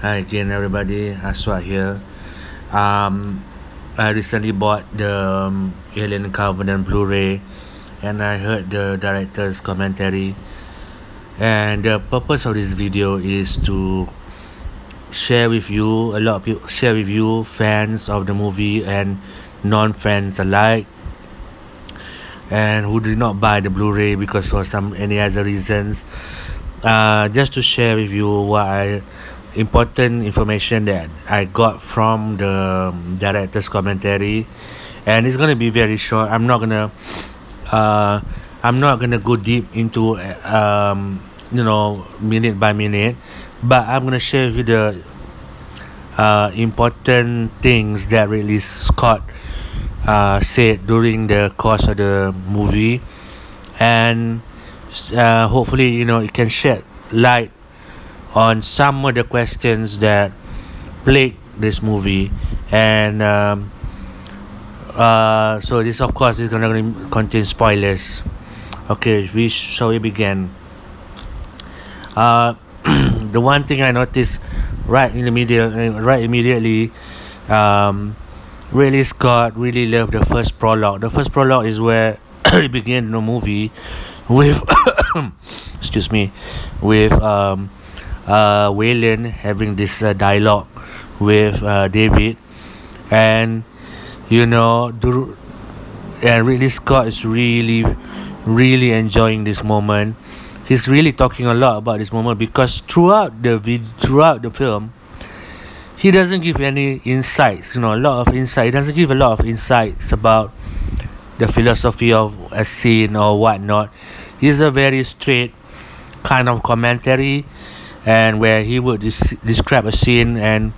Hi again, everybody. Aswad here. Um, I recently bought the Alien Covenant Blu-ray, and I heard the director's commentary. And the purpose of this video is to share with you a lot of people, share with you fans of the movie and non-fans alike, and who did not buy the Blu-ray because for some any other reasons. Just to share with you important information that I got from the director's commentary, and it's gonna be very short. Uh, I'm not gonna go deep into minute by minute, but I'm gonna share with you the important things that Ridley Scott said during the course of the movie, and hopefully it can shed light on some of the questions that plague this movie. And so this of course is gonna contain spoilers. Okay, shall we begin? The one thing I noticed right immediately, really Scott really loved the first prologue. The first prologue is where it began the movie with excuse me, with Waylon having this dialogue with David, and and Ridley Scott is really enjoying this moment. He's really talking a lot about this moment because throughout the film, he doesn't give any insights. A lot of insight. He doesn't give a lot of insights about the philosophy of a scene or whatnot. He's a very straight kind of commentary, and where he would describe a scene and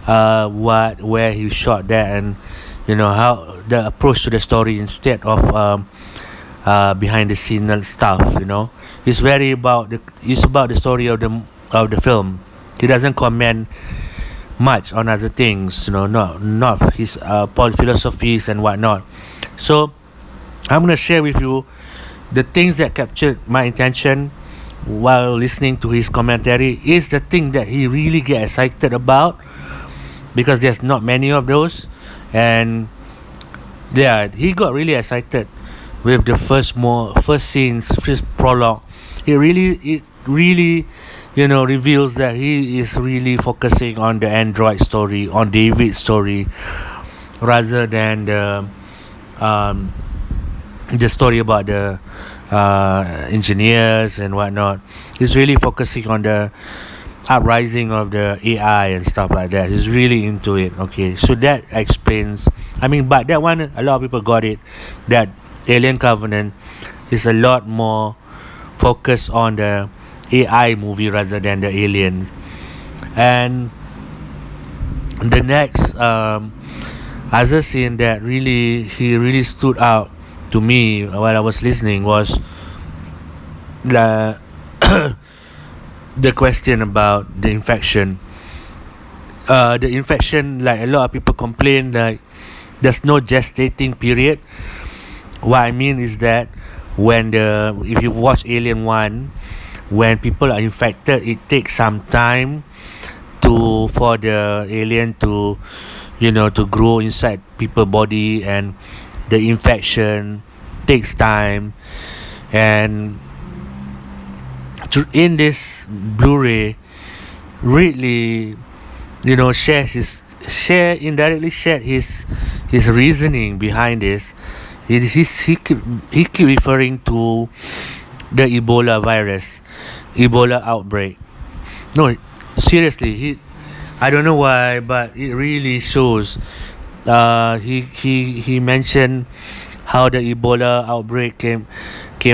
where he shot that, and how the approach to the story instead of behind the scene stuff. It's about the story of the film. He doesn't comment much on other things, not his philosophies and whatnot. So I'm gonna share with you the things that captured my attention while listening to his commentary. Is the thing that he really get excited about, because there's not many of those. And yeah, he got really excited with the first prologue. It really reveals that he is really focusing on the android story, on David's story, rather than the story about the engineers and whatnot. He's really focusing on the uprising of the AI and stuff like that. He's really into it. Okay, so that explains. But that one, a lot of people got it. That Alien Covenant is a lot more focused on the AI movie rather than the aliens. And the next other scene that really stood out to me while I was listening was the the question about the infection. The infection, like a lot of people complain, like there's no gestating period. What I mean is that if you watch Alien 1, when people are infected, it takes some time for the alien to grow inside people's body, and the infection takes time. And in this Blu-ray, Ridley indirectly shared his reasoning behind this. He keep referring to the Ebola outbreak. No, seriously, I don't know why, but it really shows. He mentioned how the Ebola outbreak came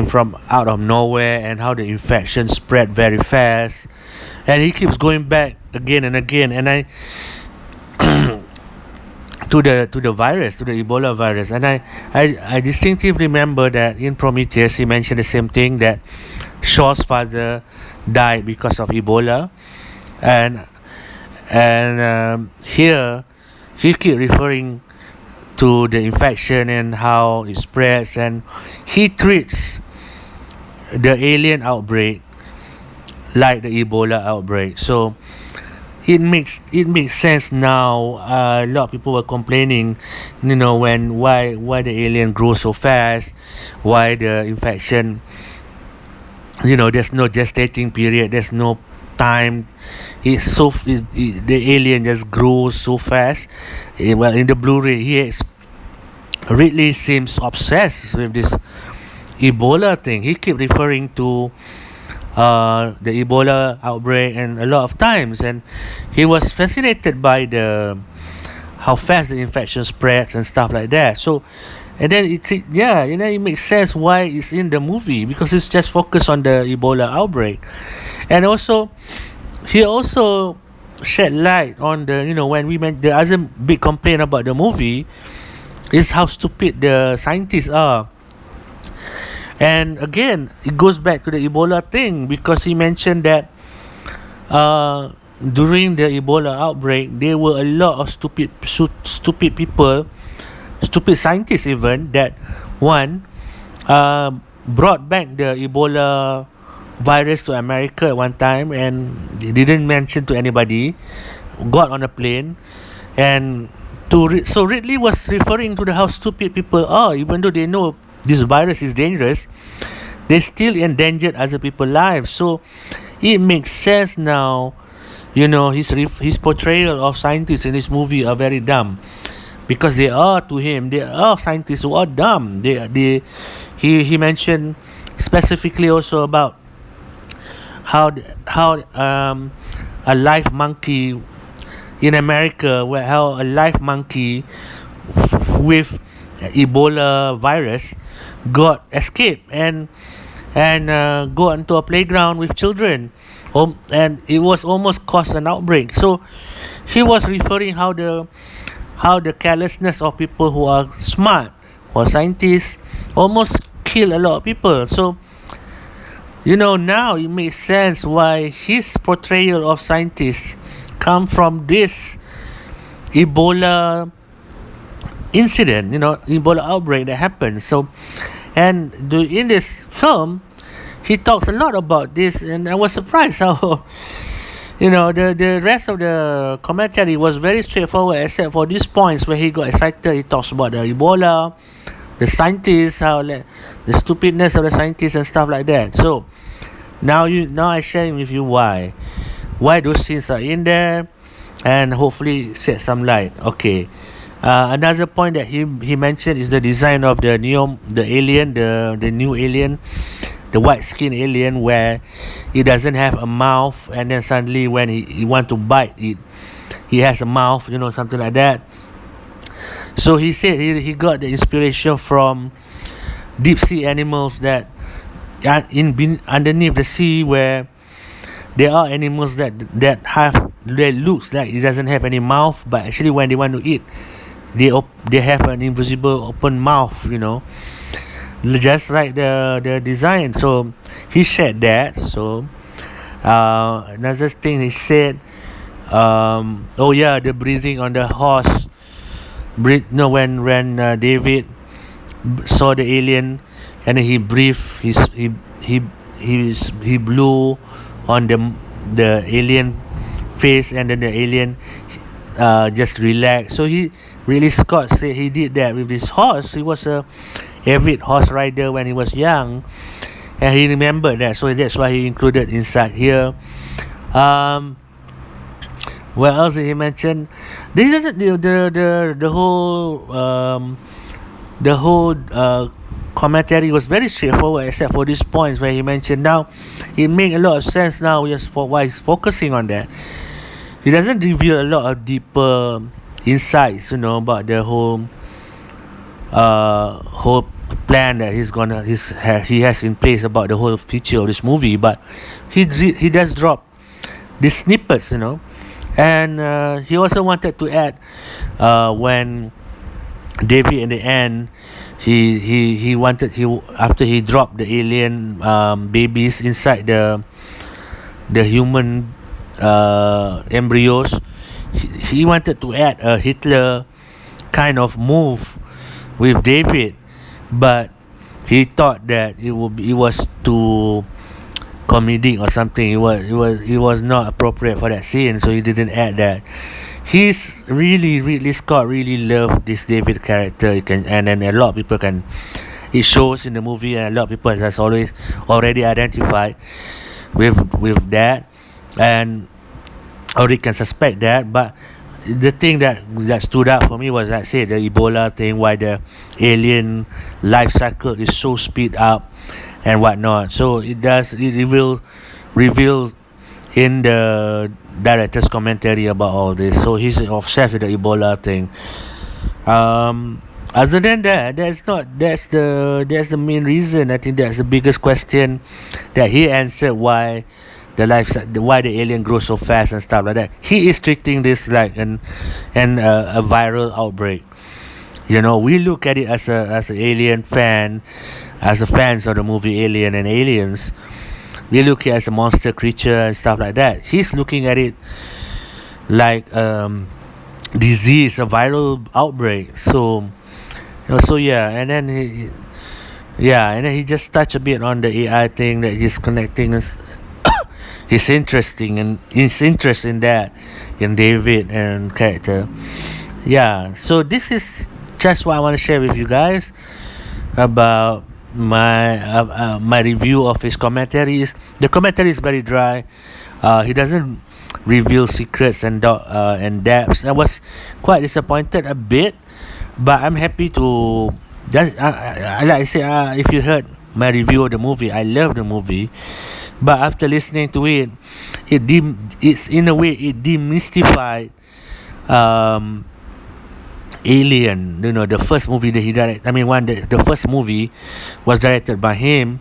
from out of nowhere, and how the infection spread very fast. And he keeps going back again and again, and to the virus, to the Ebola virus. And I distinctly remember that in Prometheus he mentioned the same thing, that Shaw's father died because of Ebola. And here he keep referring to the infection and how it spreads, and he treats the alien outbreak like the Ebola outbreak. So it makes sense now. A lot of people were complaining, when why the alien grows so fast, why the infection, there's no gestating period, there's no time. The alien just grows so fast. Well, in the Blu-ray, Ridley seems obsessed with this Ebola thing. He keep referring to the Ebola outbreak and a lot of times, and he was fascinated by the how fast the infection spreads and stuff like that. So, and then it makes sense why it's in the movie, because it's just focused on the Ebola outbreak. And also, he also shed light on when we meant the other big complaint about the movie is how stupid the scientists are. And again, it goes back to the Ebola thing, because he mentioned that during the Ebola outbreak, there were a lot of stupid people, stupid scientists even, that one brought back the Ebola virus to America at one time, and they didn't mention to anybody, got on a plane, and so Ridley was referring to how stupid people are. Even though they know this virus is dangerous, they still endangered other people's lives. So it makes sense now. His portrayal of scientists in this movie are very dumb, because they are scientists who are dumb. He mentioned specifically also about how a live monkey in America, how a live monkey with Ebola virus got escaped and go into a playground with children, and it was almost caused an outbreak. So he was referring how the carelessness of people who are smart, who are scientists, almost kill a lot of people. So now it makes sense why his portrayal of scientists come from this Ebola incident, Ebola outbreak that happened. So, and in this film, he talks a lot about this, and I was surprised how, the rest of the commentary was very straightforward, except for these points where he got excited. He talks about the Ebola, the scientists, the stupidness of the scientists and stuff like that. So, now I share with you why those scenes are in there, and hopefully shed some light. Okay. Another point that he mentioned is the design of the new alien, the new alien, the white skin alien, where it doesn't have a mouth, and then suddenly when he want to bite it, he has a mouth, something like that. So he said he got the inspiration from deep sea animals that are underneath the sea, where there are animals that looks like it doesn't have any mouth, but actually when they want to eat, they have an invisible open mouth, just like the design. So he shared that. So another thing he said, the breathing on the horse. When David saw the alien, and he breathed, he blew on the alien face, and then the alien just relaxed. So Ridley Scott said he did that with his horse. He was a avid horse rider when he was young, and he remembered that, so that's why he included inside here. What else did he mention? This is the whole commentary was very straightforward, except for these points where he mentioned. Now it made a lot of sense now, just for why he's focusing on that. He doesn't reveal a lot of deeper insights, about the whole plan that he has in place about the whole future of this movie. But he does drop these snippets, and he also wanted to add when David in the end, after he dropped the alien babies inside the human embryos, he wanted to add a Hitler kind of move with David, but he thought that it was too comedic or something. It was not appropriate for that scene, so he didn't add that. He's really Ridley Scott really loved this David character. And then a lot of people can. It shows in the movie, and a lot of people has always already identified with that, and already can suspect that. But the thing that stood out for me was, I said, the Ebola thing, why the alien life cycle is so speed up and whatnot. So it reveal in the director's commentary about all this. So he's obsessed with the Ebola thing. Other than that, that's the main reason. I think that's the biggest question that he answered, why why the alien grows so fast and stuff like that. He is treating this like a viral outbreak. We look at it as an alien fan, as a fans of the movie Alien and Aliens. We look at it as a monster creature and stuff like that. He's looking at it like disease, a viral outbreak. So yeah, and then he just touched a bit on the AI thing, that he's connecting us. His interest in that, in David and character. Yeah, so this is just what I want to share with you guys about my review of his commentaries. The commentary is very dry. He doesn't reveal secrets and depths. I was quite disappointed a bit, but I'm happy to. Like I say, if you heard my review of the movie, I love the movie. But after listening to it, it's in a way it demystified Alien. The first movie that he directed. The first movie was directed by him,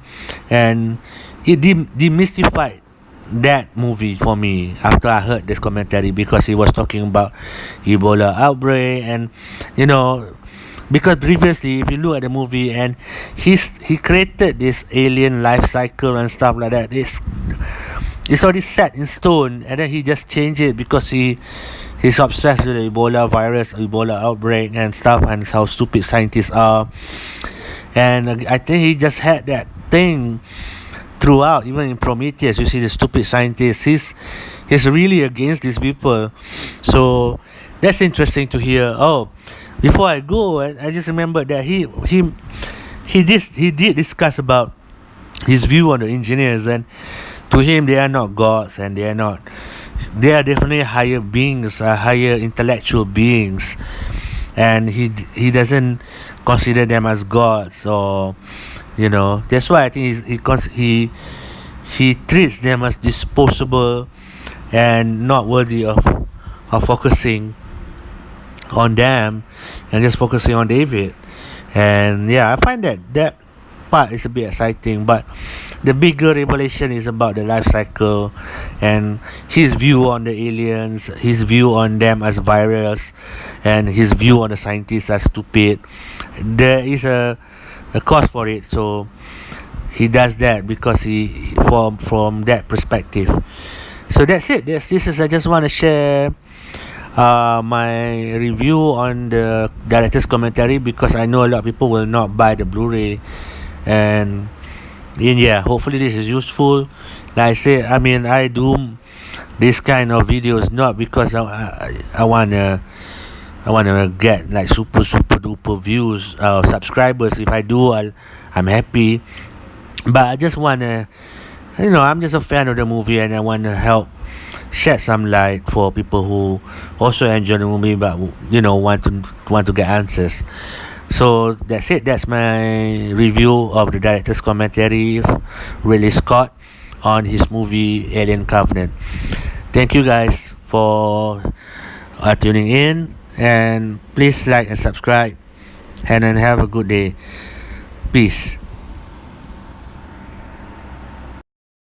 and it demystified that movie for me after I heard this commentary, because he was talking about Ebola outbreak, and because previously, if you look at the movie, and he created this alien life cycle and stuff like that, it's already set in stone, and then he just changed it because he's obsessed with the Ebola virus, Ebola outbreak and stuff, and how stupid scientists are. And I think he just had that thing throughout. Even in Prometheus, you see the stupid scientists. He's really against these people. So that's interesting to hear. Before I go, I just remembered that he did discuss about his view on the engineers, and to him they are not gods, and they are definitely higher beings, higher intellectual beings, and he doesn't consider them as gods, or that's why I think he treats them as disposable and not worthy of focusing on them, and just focusing on David. And I find that part is a bit exciting, but the bigger revelation is about the life cycle and his view on the aliens, his view on them as virus, and his view on the scientists as stupid. There is a cause for it, so he does that because he from that perspective. So that's it. This is, I just want to share my review on the director's commentary, because I know a lot of people will not buy the Blu-ray, and hopefully this is useful. Like I said, I do this kind of videos not because I wanna get like super duper views or subscribers. If I do, I'm happy, but I just wanna, I'm just a fan of the movie, and I want to help shed some light for people who also enjoy the movie, but want to get answers. So that's it. That's my review of the director's commentary, Ridley Scott, on his movie Alien Covenant. Thank you guys for tuning in, and please like and subscribe, and then have a good day. Peace.